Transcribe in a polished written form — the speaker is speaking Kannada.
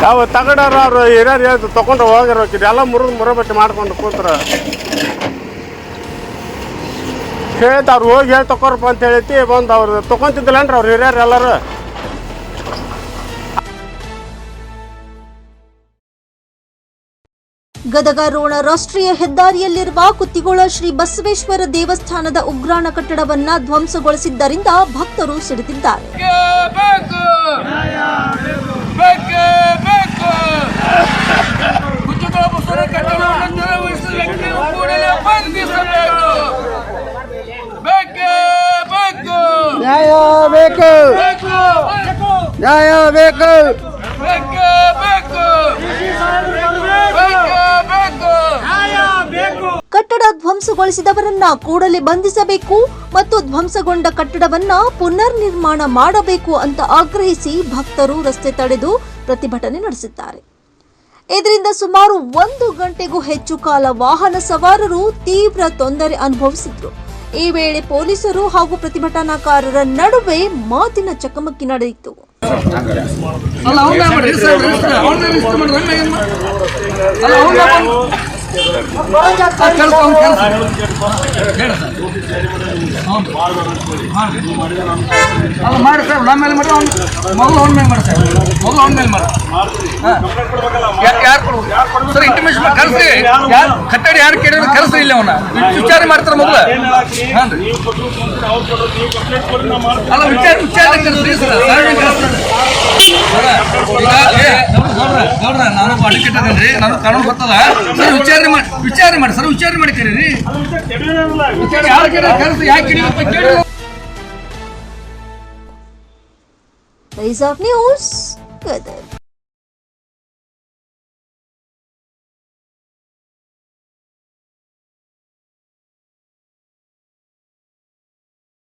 ಯಾವ ತಗಡಾರ ಅವ್ರು ಹಿರಿಯರು ಹೇಳ್ತು ತೊಗೊಂಡು ಹೋಗಿರ್ಬೇಕು. ಇದೆಲ್ಲ ಮುರಬಟ್ಟಿ ಮಾಡ್ಕೊಂಡು ಕೂತ್ರ ಹೇಳ್ತ ಅವ್ರು ಹೋಗಿ ಹೇಳಿ ತಗೋರಪ್ಪ ಅಂತ ಹೇಳೈತಿ. ಬಂದು ಅವ್ರು ತೊಗೊಂತಿದ್ದಿಲ್ಲನ್ರಿ ಅವ್ರು ಹಿರಿಯರು ಎಲ್ಲರೂ. ಗದಗ ರೋಣ ರಾಷ್ಟ್ರೀಯ ಹೆದ್ದಾರಿಯಲ್ಲಿರುವ ಕುತ್ತಿಗೋಳ ಶ್ರೀ ಬಸವೇಶ್ವರ ದೇವಸ್ಥಾನದ ಉಗ್ರಾಣ ಕಟ್ಟಡವನ್ನ ಧ್ವಂಸಗೊಳಿಸಿದ್ದರಿಂದ ಭಕ್ತರು ಸಿಡಿದಿದ್ದಾರೆ. ನ್ಯಾಯ ಬೇಕು, ನ್ಯಾಯ ಬೇಕು. ಕಟ್ಟಡ ಧ್ವಂಸಗೊಳಿಸಿದವರನ್ನ ಕೂಡಲೇ ಬಂಧಿಸಬೇಕು ಮತ್ತು ಧ್ವಂಸಗೊಂಡ ಕಟ್ಟಡವನ್ನ ಪುನರ್ ನಿರ್ಮಾಣ ಮಾಡಬೇಕು ಅಂತ ಆಗ್ರಹಿಸಿ ಭಕ್ತರು ರಸ್ತೆ ತಡೆದು ಪ್ರತಿಭಟನೆ ನಡೆಸಿದ್ದಾರೆ. ಇದರಿಂದ ಸುಮಾರು 1 ಗಂಟೆಗೂ ಹೆಚ್ಚು ಕಾಲ ವಾಹನ ಸವಾರರು ತೀವ್ರ ತೊಂದರೆ ಅನುಭವಿಸಿದ್ರು. ಈ ವೇಳೆ ಪೊಲೀಸರು ಹಾಗೂ ಪ್ರತಿಭಟನಾಕಾರರ ನಡುವೆ ಮಾತಿನ ಚಕಮಕಿ ನಡೆಯಿತು. ಕಟ್ಟಡ ಯಾರು ಕೇಳಿದ್ರು ಕರೆಸ್ರಿ ಇಲ್ಲ ಅವನ ವಿಚಾರ ಮಾಡ್ತಾರೆ ಮೊದಲು. ಅಲ್ಲ ವಿಚಾರ ನಾನು ಅಡ್ವೊಕೇಟ್ ಅದನ್ರಿ, ನಾನು ಕಾನೂನು ಗೊತ್ತದ ಸರ್. ವಿಚಾರ ಮಾಡಿ ಸರ್, ವಿಚಾರ ಮಾಡಿ ಕರೀರಿ. ಯಾರು ಕೇಳಿ ಕರೆಸ್ರಿ, ಯಾಕೆ ಕೇಳಿ. Rise of news Gadag.